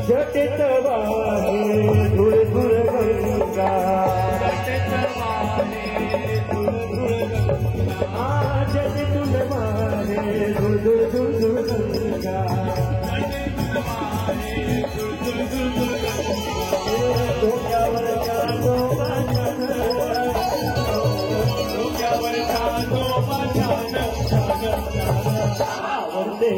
जटेत वाहे धुळ धुळ गंगा जटेत वाहे धुळ धुळ गंगा जटेतून वाहे धुळ धुळ धुळ धुळ गंगा जटेतून वाहे धुळ धुळ धुळ धुळ गंगा डोक्यावरच्या डोबाच्या आवडते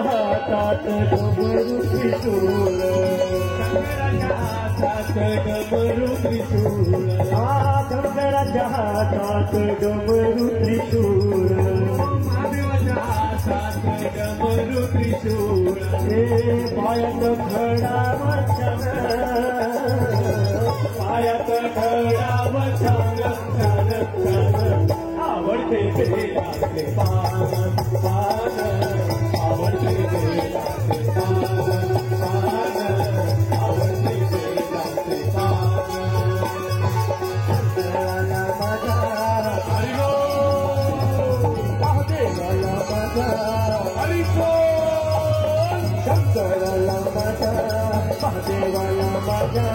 हातात डमरू त्रिशूल डमरू त्रिशूल शंकराच्या हातात डमरू त्रिशूल डमरू त्रिशूल हे पायात खडा मचान पायात खडा मचान आवडते बेलाचे पान पान आवडते बेलाचे पान पान आवडते बेलाचे पान शंकराला माझा हरिओ महादेवाला माझा हरिओ शंकराला माझा महादेवाला माझा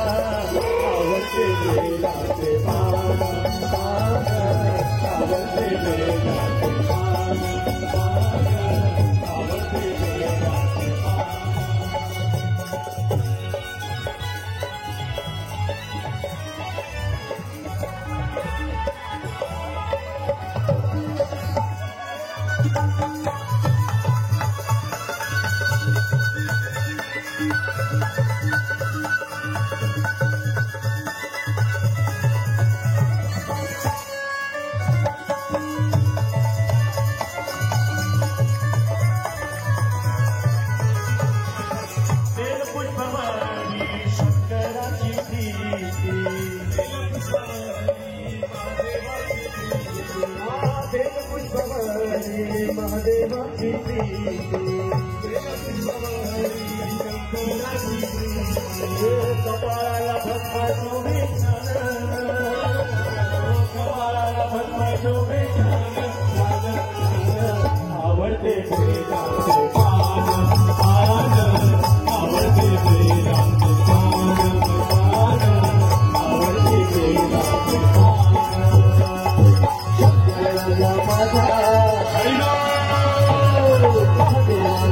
आवडते बेलाचे पान पान आवडते बेलाचे पान पान आवडते बेलाचे पान महादेवाची कपाळाला भस्मा शोभे कपाळाला भस्मा शोभे आवडते बेलाचे पान पान आवडते बेलाचे पान पान आवडते बेलाचे पान शंकराला माझा हरिओ महादेवाला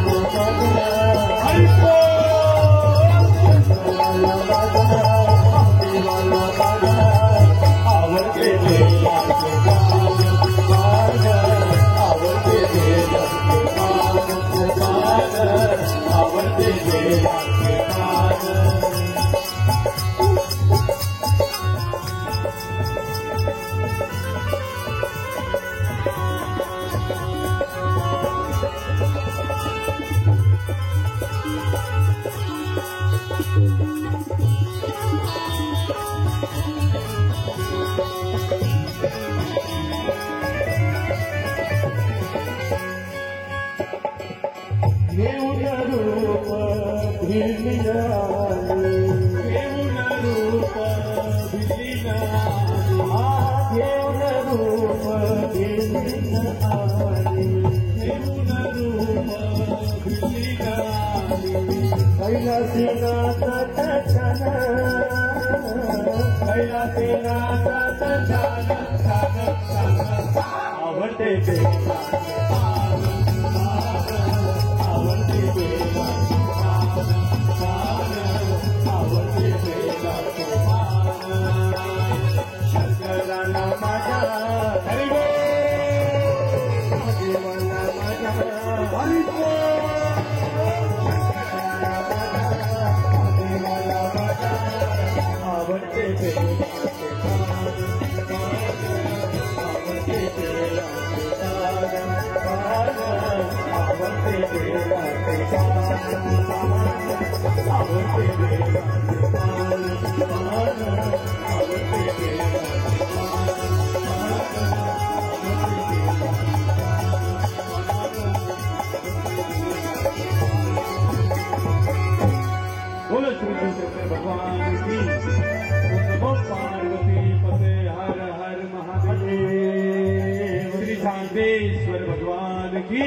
आवडते शंकराना माझा देवाला माझा आवडते बोलो श्री कृष्ण भगवान की नमो पार्वती पते हर हर महादेव श्री शांतेश्वर भगवान की